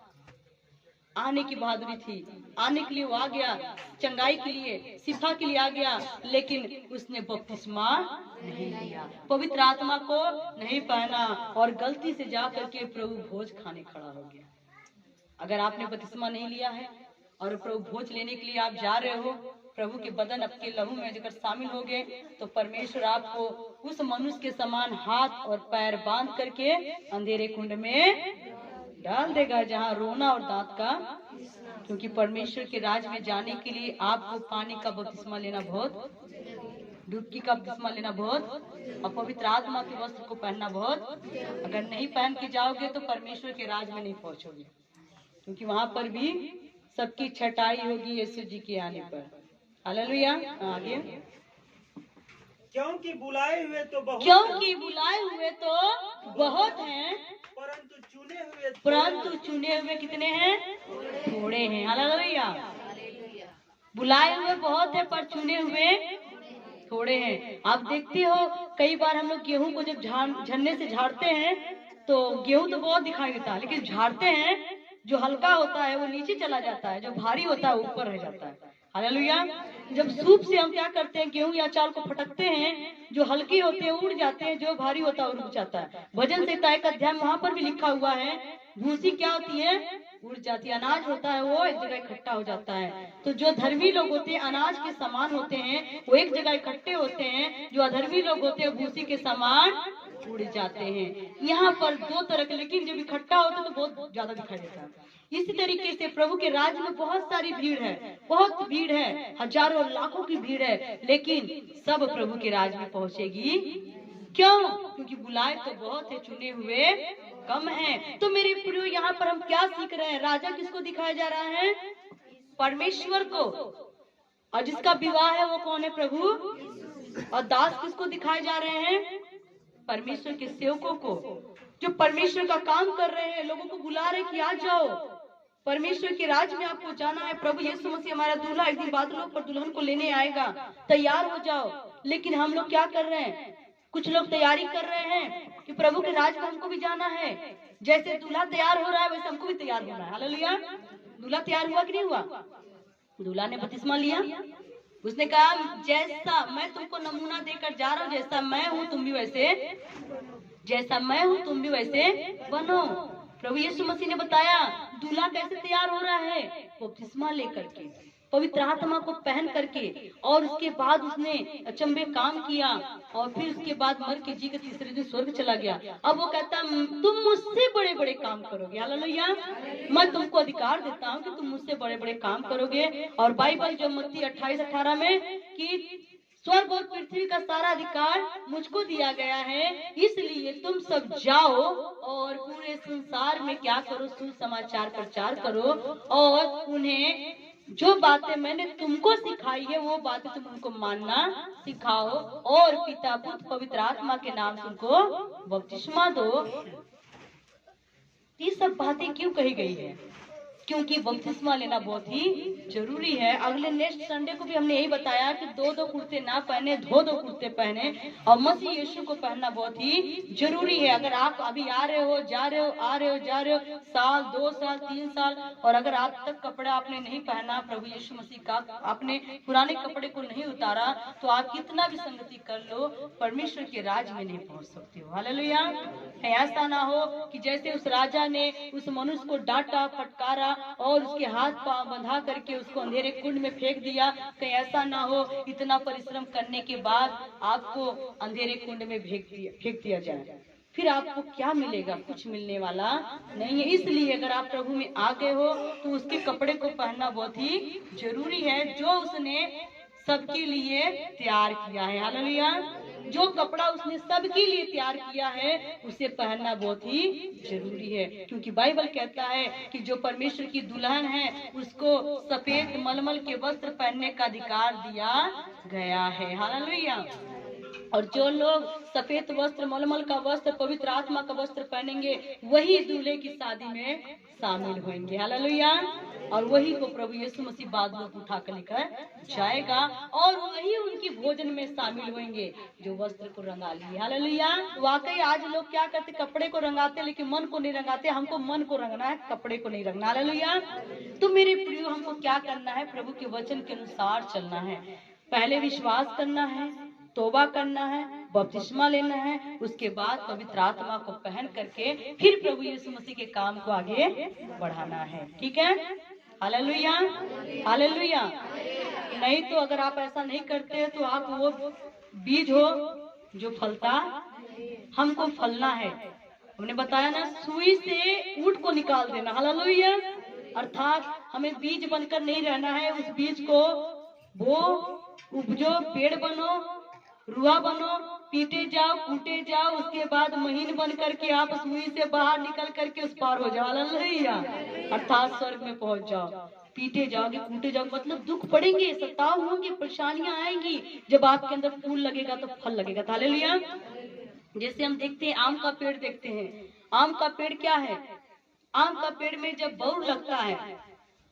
आने की बहादुरी थी, आने के लिए वो आ गया, चंगाई के लिए, शिफा के लिए आ गया, लेकिन उसने बपतिस्मा नहीं लिया, पवित्र आत्मा को नहीं पहना और गलती से जा करके प्रभु भोज खाने खड़ा हो गया। अगर आपने बपतिस्मा नहीं लिया है और प्रभु भोज लेने के लिए आप जा रहे हो, प्रभु के बदन आपके लहू में अगर शामिल हो गए, तो परमेश्वर आपको उस मनुष्य के समान हाथ और पैर बांध करके अंधेरे कुंड में डाल देगा, जहाँ रोना और दांत का। क्योंकि परमेश्वर के राज में जाने के लिए आपको पानी का बपतिस्मा लेना बहुत, डुबकी का बपतिस्मा लेना बहुत, और पवित्र आत्मा के वस्त्र को पहनना बहुत। अगर नहीं पहन के जाओगे तो परमेश्वर के राज में नहीं पहुंचोगे, क्योंकि वहां पर भी सबकी छटाई होगी यीशु जी के आने पर। हालेलुया। आगे, क्योंकि बुलाए हुए तो बहुत, क्योंकि बुलाए हुए तो बहुत हैं, परंतु चुने हुए कितने हैं? थोड़े हैं। हालेलुया। बुलाए हुए बहुत है पर चुने हुए थोड़े हैं। आप देखते हो कई बार हम लोग गेहूं को जब झरने से झाड़ते हैं तो गेहूं तो बहुत दिखाई देता है, लेकिन झाड़ते हैं जो हल्का होता है वो नीचे चला जाता है, जो भारी होता है ऊपर रह जाता है। हालेलुया। जब सूप से हम क्या करते हैं, गेहूं या चावल को फटकते हैं, जो हल्के होते हैं उड़ जाते हैं, जो भारी होता है रुक जाता है। भजन संहिता एक अध्याय वहां पर भी लिखा हुआ है, भूसी क्या होती है? उड़ जाती है। अनाज होता है वो एक जगह इकट्ठा हो जाता है। तो जो धर्मी लोग होते हैं अनाज के समान होते हैं, वो एक जगह इकट्ठे होते हैं। जो अधर्मी लोग होते हैं भूसी के समान उड़ जाते हैं। यहाँ पर दो तरह के, लेकिन जब इकट्ठा होते तो बहुत ज्यादा दिखाई देता है। इसी तरीके से प्रभु के राज्य में बहुत सारी भीड़ है, बहुत भीड़ है, हजारों लाखों की भीड़ है, लेकिन सब प्रभु के राज्य में पहुंचेगी। क्यों? क्योंकि बुलाए तो बहुत है, चुने हुए कम हैं। तो मेरे प्रियो यहाँ पर हम क्या सीख रहे हैं? राजा किसको दिखाया जा रहा है? परमेश्वर को। और जिसका विवाह है वो कौन है? प्रभु। और दास किसको दिखाए जा रहे हैं? परमेश्वर के सेवकों को, जो परमेश्वर का काम कर रहे हैं, लोगों को बुला रहे कि आ जाओ, परमेश्वर के राज में आपको जाना है। प्रभु यीशु मसीह हमारा दूल्हा एक दिन बादलों पर दुल्हन को लेने आएगा, तैयार हो जाओ। लेकिन हम लोग क्या कर रहे हैं? कुछ लोग तैयारी कर रहे हैं कि प्रभु के राज में हमको भी जाना है। जैसे दूल्हा तैयार हो रहा है वैसे हमको भी तैयार होना है। हालेलुया। दूल्हा तैयार हुआ कि नहीं हुआ? दूल्हा ने बपतिस्मा लिया, उसने कहा जैसा मैं तुमको नमूना देकर जा रहा हूँ, जैसा मैं हूँ तुम भी वैसे, जैसा मैं हूँ तुम भी वैसे बनो। प्रभु यीशु मसीह ने बताया दूल्हा कैसे तैयार हो रहा है? बपतिस्मा लेकर के, पवित्र आत्मा को पहन करके, और उसके बाद उसने अचंभे काम किया, और फिर उसके बाद मर के जी के तीसरे दिन स्वर्ग चला गया। अब वो कहता तुम मुझसे बड़े बड़े काम करोगे। हालेलुया। मैं तुमको अधिकार देता हूँ कि तुम मुझसे बड़े बड़े काम करोगे। और बाइबल जो मत्ती 28-18 में कि स्वर्ग और पृथ्वी का सारा अधिकार मुझको दिया गया है, इसलिए तुम सब जाओ और पूरे संसार में क्या करो? सुसमाचार प्रचार करो, और उन्हें जो बातें मैंने तुमको सिखाई है वो बातें तुम उनको मानना सिखाओ, और पिता पुत्र पवित्र आत्मा के नाम से उनको बपतिस्मा दो। ये सब बातें क्यों कही गई है? क्योंकि बपतिस्मा लेना बहुत ही जरूरी है। अगले नेक्स्ट संडे को भी हमने यही बताया कि दो दो कुर्ते ना पहने, दो दो कुर्ते पहने, और मसीह यीशु को पहनना बहुत ही जरूरी है। अगर आप अभी आ रहे हो, जा रहे हो, आ रहे हो, जा रहे हो, साल, 2 साल, 3 साल, और अगर आप तक कपड़ा आपने नहीं पहना प्रभु यीशु मसीह का, आपने पुराने कपड़े को नहीं उतारा, तो आप कितना भी संगति कर लो, परमेश्वर के राज में नहीं पहुंच सकते हो। हालेलुया। ऐसा ना हो कि जैसे उस राजा ने उस मनुष्य को डांटा, फटकारा और उसके हाथ पांव बंधा करके उसको अंधेरे कुंड में फेंक दिया, कहीं ऐसा ना हो इतना परिश्रम करने के बाद आपको अंधेरे कुंड में फेंक दिया जाए, फिर आपको क्या मिलेगा? कुछ मिलने वाला नहीं है। इसलिए अगर आप प्रभु में आ गए हो तो उसके कपड़े को पहनना बहुत ही जरूरी है, जो उसने सबके लिए तैयार किया है। हालेलुया। जो कपड़ा उसने सबके लिए तैयार किया है उसे पहनना बहुत ही जरूरी है, क्योंकि बाइबल कहता है कि जो परमेश्वर की दुल्हन है उसको सफेद मलमल के वस्त्र पहनने का अधिकार दिया गया है। हालेलुया। और जो लोग सफेद वस्त्र, मलमल का वस्त्र, पवित्र आत्मा का वस्त्र पहनेंगे वही दूल्हे की शादी में शामिल होंगे। हालेलुया। और वही को प्रभु यीशु मसीह बाद में उठा कर लेकर जाएगा, और वही उनकी भोजन में शामिल होंगे जो वस्त्र को रंगा लिए। हालेलुया। वाकई आज लोग क्या करते, कपड़े को रंगाते लेकिन मन को नहीं रंगाते। हमको मन को रंगना है, कपड़े को नहीं रंगना। हालेलुया। तो मेरे प्रियो, हमको क्या करना है? प्रभु के वचन के अनुसार चलना है। पहले विश्वास करना है, तौबा करना है, बपतिस्मा लेना है, उसके बाद पवित्र आत्मा को पहन करके फिर प्रभु यीशु मसीह के काम को आगे बढ़ाना है। ठीक है। हालेलुया। हालेलुया। नहीं तो अगर आप ऐसा नहीं करते तो आप वो बीज हो जो फलता, हमको फलना है। हमने बताया ना, सुई से ऊंट को निकाल देना। हालेलुया। अर्थात हमें बीज बनकर नहीं रहना है, उस बीज को वो उपजो, पेड़ बनो, रुआ बनो, पीटे जाओ, कूटे जाओ, उसके बाद महीन बन करके आप सुई से बाहर निकल करके उस पार हो जाओ। हालेलुया। अर्थात स्वर्ग में पहुंच जाओ। पीटे जाओगे, कूटे जाओगे, मतलब दुख पड़ेंगे, सताव होंगे, परेशानियां आएंगी। जब आपके अंदर फूल लगेगा तो फल लगेगा। हालेलुया। जैसे हम देखते हैं, आम का पेड़ देखते हैं। आम का पेड़ क्या है? आम का पेड़ में जब बौर लगता है,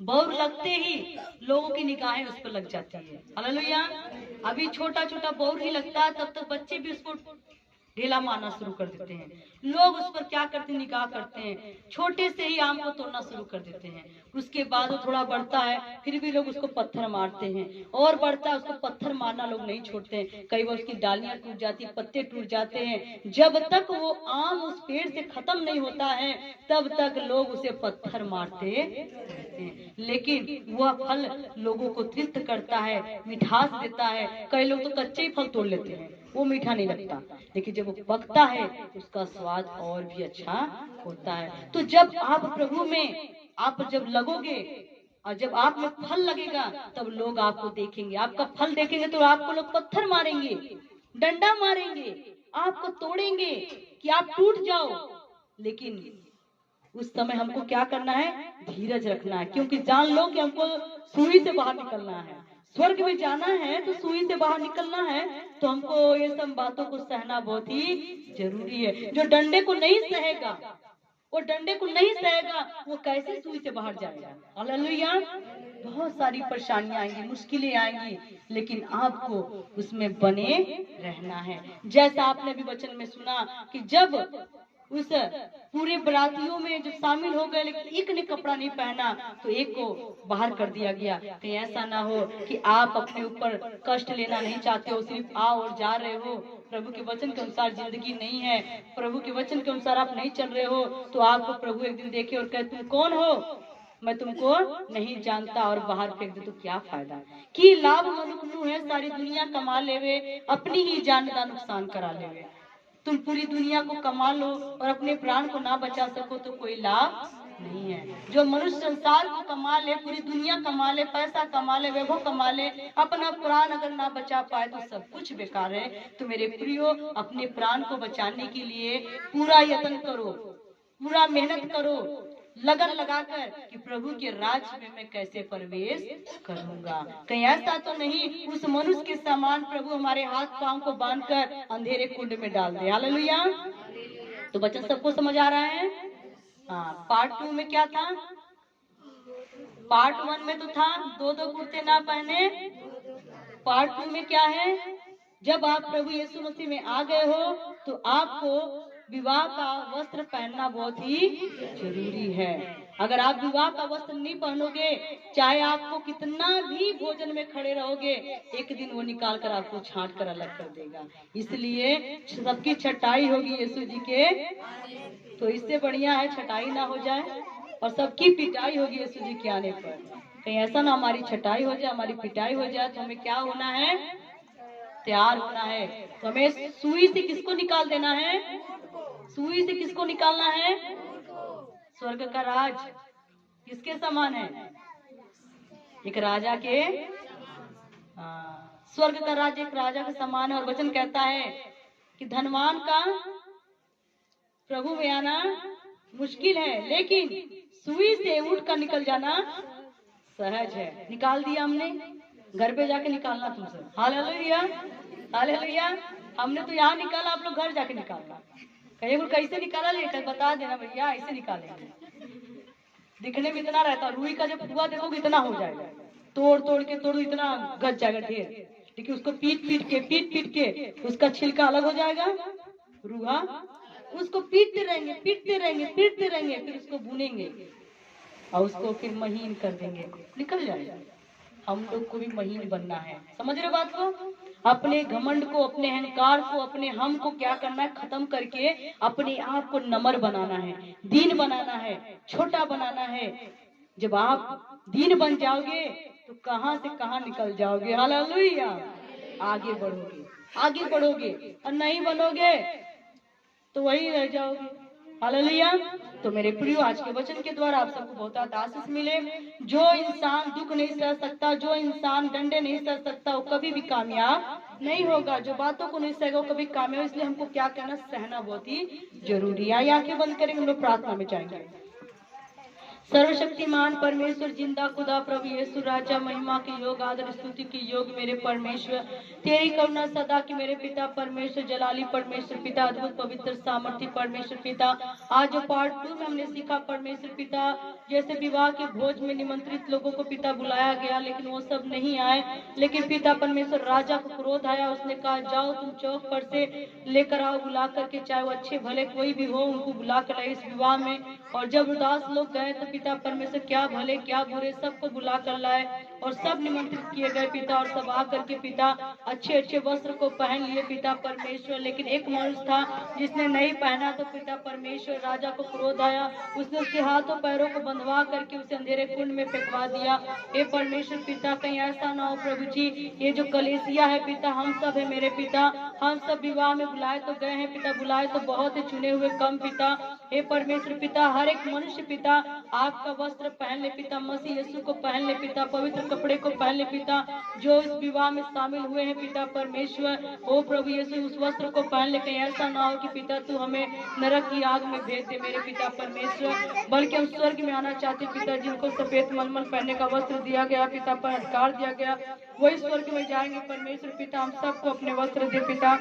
बौर लगते ही लोगों की निगाहें उस पर लग जाती है। हालेलुया। अभी छोटा छोटा बौर ही लगता है, तब तक बच्चे भी उसको ढेला मारना शुरू कर देते हैं। लोग उस पर क्या करते हैं? निगाह करते हैं, छोटे से ही आम को तोड़ना शुरू कर देते हैं। उसके बाद वो थोड़ा बढ़ता है, फिर भी लोग उसको पत्थर मारते हैं, और बढ़ता है, उसको पत्थर मारना लोग नहीं छोड़ते हैं। कई बार उसकी डालियां टूट जाती, पत्ते टूट जाते हैं। जब तक वो आम उस पेड़ से खत्म नहीं होता है तब तक लोग उसे पत्थर मारते रहते हैं। लेकिन वह फल लोगों को तृप्त करता है, मिठास देता है। कई लोग तो कच्चे ही फल तोड़ लेते हैं, वो मीठा नहीं लगता, लेकिन जब वो पकता है उसका स्वाद और भी अच्छा होता है। तो जब आप प्रभु में आप जब लगोगे और जब आप में फल लगेगा तब लोग आपको देखेंगे, आपका फल देखेंगे तो आपको लोग पत्थर मारेंगे, डंडा मारेंगे, आपको तोड़ेंगे कि आप टूट जाओ। लेकिन उस समय हमको क्या करना है? धीरज रखना है, क्योंकि जान लो कि हमको सुई से बाहर निकलना है, स्वर्ग में जाना है तो सुई से बाहर निकलना है। तो हमको ये सब बातों को सहना बहुत ही जरूरी है। जो डंडे को नहीं सहेगा, वो डंडे को नहीं सहेगा, वो कैसे सुई से बाहर जाएगा? हालेलुया। बहुत सारी परेशानियां आएंगी, मुश्किलें आएंगी, लेकिन आपको उसमें बने रहना है। जैसा आपने भी वचन में सुना कि जब उस पूरे बरातियों में जब शामिल हो गए लेकिन एक ने कपड़ा नहीं पहना तो एक को बाहर कर दिया गया। कहीं ऐसा ना हो कि आप अपने ऊपर कष्ट लेना नहीं चाहते हो, सिर्फ आओ और जा रहे हो, प्रभु के वचन के अनुसार जिंदगी नहीं है, प्रभु के वचन के अनुसार आप नहीं चल रहे हो, तो आपको प्रभु एक दिन देखे और कहे तुम कौन हो, मैं तुमको नहीं जानता, और बाहर फेंक दे तो क्या फायदा? कि लाभ मनुख नु है सारी दुनिया कमा लेवे, अपनी ही जान का नुकसान करा लेवे। तुम पूरी दुनिया को कमा लो और अपने प्राण को ना बचा सको तो कोई लाभ नहीं है। जो मनुष्य संसार को कमा ले, पूरी दुनिया कमा ले, पैसा कमा ले, वैभव कमा ले, अपना प्राण अगर ना बचा पाए तो सब कुछ बेकार है। तो मेरे प्रियो, अपने प्राण को बचाने के लिए पूरा यत्न करो, पूरा मेहनत करो, लगन लगाकर कि प्रभु के राज्य में मैं कैसे प्रवेश करूंगा। कहीं ऐसा तो नहीं उस मनुष्य के समान प्रभु हमारे हाथ पांव को बांधकर अंधेरे कुंड में डाल दे। हालेलुया। तो बच्चा सबको समझ आ रहा है? हाँ, पार्ट 2 में क्या था? पार्ट 1 में तो था 2-2 कुर्ते ना पहने, पार्ट 2 में क्या है, जब आप प्रभु यीशु मसीह में आ गए हो तो आपको विवाह का वस्त्र पहनना बहुत ही जरूरी है। अगर आप विवाह का वस्त्र नहीं पहनोगे, चाहे आपको कितना भी भोजन में खड़े रहोगे, एक दिन वो निकाल कर आपको छांट कर अलग कर देगा। इसलिए सबकी छटाई होगी यीशु जी के, तो इससे बढ़िया है छटाई ना हो जाए और सबकी पिटाई होगी यीशु जी के आने पर। कहीं ऐसा ना हमारी छटाई हो जाए, हमारी पिटाई हो जाए, तो हमें क्या होना है, तैयार होना है। तो हमें सुई से किसको निकाल देना है, सुई से किसको निकालना है, स्वर्ग का राज किसके समान है, एक राजा के, स्वर्ग का राज एक राजा के समान है। और वचन कहता है कि धनवान का प्रभु में आना मुश्किल है, लेकिन सुई से उठ कर निकल जाना सहज है। निकाल दिया हमने, घर पे जाके निकालना तुमसे। Hallelujah, hallelujah. हमने तो यहाँ निकाला, आप लोग घर जाके निकालना। कहीं को कैसे निकाला लेकर बता देना भैया, ऐसे निकालेंगे। दिखने में इतना रहता, रुई का जब फुआ देखोगे इतना हो जाएगा, तोड़ तोड़ के तोड़ इतना गज जाएगा ढेर, लेकिन उसको पीट पीट के उसका छिलका अलग हो जाएगा, रूहा उसको पीटते रहेंगे पीटते रहेंगे पीटते रहेंगे, फिर उसको भूनेंगे और उसको फिर महीन कर देंगे, निकल जाएगा। हम लोग को भी महीन बनना है, समझ रहे बात को। अपने घमंड को, अपने अहंकार को, अपने हम को क्या करना है, खत्म करके अपने आप को नम्र बनाना है, दीन बनाना है, छोटा बनाना है। जब आप दीन बन जाओगे तो कहां से कहां निकल जाओगे। हालेलुया। आगे बढ़ोगे, आगे बढ़ोगे, और नहीं बनोगे तो वही रह जाओगे। हालेलुया। तो मेरे प्रियो, आज के वचन के द्वारा आप सबको बहुत आशीष मिले। जो इंसान दुख नहीं सह सकता, जो इंसान डंडे नहीं सह सकता, वो कभी भी कामयाब नहीं होगा। जो बातों को नहीं सहेगा वो कभी कामयाब। इसलिए हमको क्या करना, सहना बहुत ही जरूरी है। आंखें बंद करेंगे, हम लोग प्रार्थना में जाएंगे। सर्वशक्तिमान परमेश्वर, जिंदा खुदा प्रभु यीशु राजा, महिमा के योग, आदर स्तुति के योग मेरे परमेश्वर, तेरी करुणा सदा की मेरे पिता परमेश्वर, जलाली परमेश्वर पिता, अद्भुत पवित्र सामर्थ्य परमेश्वर पिता। आज जो पार्ट 2 में हमने सीखा परमेश्वर पिता, जैसे विवाह के भोज में निमंत्रित लोगों को पिता बुलाया गया, लेकिन वो सब नहीं आए। लेकिन पिता परमेश्वर, राजा को क्रोध आया, उसने कहा जाओ तुम चौक पर से लेकर आओ, बुला करके, चाहे वो अच्छे भले कोई भी हो, उनको बुला कर लाए इस विवाह में। और जब उदास लोग गए तो पिता परमेश्वर क्या भले क्या बुरे सबको बुला कर लाए और सब निमंत्रित किए गए पिता। और सब आकर के पिता अच्छे अच्छे वस्त्र को पहन लिए पिता परमेश्वर। लेकिन एक मनुष्य था जिसने नहीं पहना, तो पिता परमेश्वर राजा को क्रोध आया, उसने उसके हाथों पैरों को बंधवा करके उसे अंधेरे कुंड में फेंकवा दिया। हे परमेश्वर पिता, कहीं ऐसा ना हो प्रभु जी, ये जो कलीसिया है पिता, हम सब है मेरे पिता, हम सब विवाह में बुलाए तो गए हैं पिता, बुलाए तो बहुत ही, चुने हुए कम पिता। हे परमेश्वर पिता, हर एक मनुष्य पिता आपका वस्त्र पहन ले पिता, मसीह यीशु को पहन ले पिता, पवित्र कपड़े को पहन ले पिता, जो इस विवाह में शामिल हुए हैं पिता परमेश्वर। ओ प्रभु यीशु, उस वस्त्र को पहन ले, कहीं ऐसा ना हो कि पिता तू हमें नरक की आग में भेज दे मेरे पिता परमेश्वर, बल्कि हम स्वर्ग में आना चाहते पिता। जिनको सफेद मलमल पहनने का वस्त्र दिया गया पिता, पर अधिकार दिया गया, वही स्वर्ग में जाएंगे परमेश्वर पिता। हम सबको अपने वस्त्र दे पिता,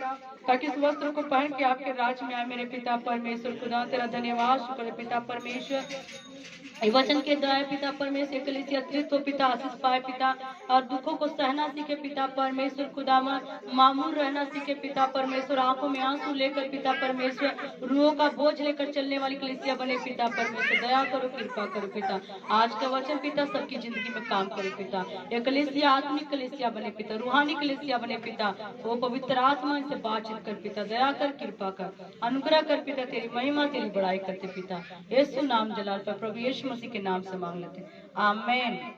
ताकि इस वस्त्र को पहन के आपके राज में आए मेरे पिता परमेश्वर। खुदा तेरा धन्यवाद, शुक्र पिता परमेश्वर। वचन के द्वारा पिता परमेश्वर कलीसिया अतिरिक्त हो पिता, आशीष पाए पिता, और दुखों को सहना सीखे पिता परमेश्वर। खुदा मामूल रहना सीखे पिता परमेश्वर, आंखों में आंसू लेकर पिता परमेश्वर, रूहों का बोझ लेकर चलने वाली कलीसिया बने पिता परमेश्वर। दया करो, कृपा करो पिता। आज का वचन पिता सबकी जिंदगी में काम करे पिता। यह कलीसिया आत्मिक कलीसिया बने पिता, रूहानी कलीसिया बने पिता। वो पवित्र आत्मा से बातचीत कर पिता, दया कर, कृपा कर, अनुग्रह कर पिता। तेरी महिमा तेरी बड़ाई करते पिता, यीशु नाम जलाल पर प्रभु यीशु मसीह के नाम से मांग लेते, आमीन।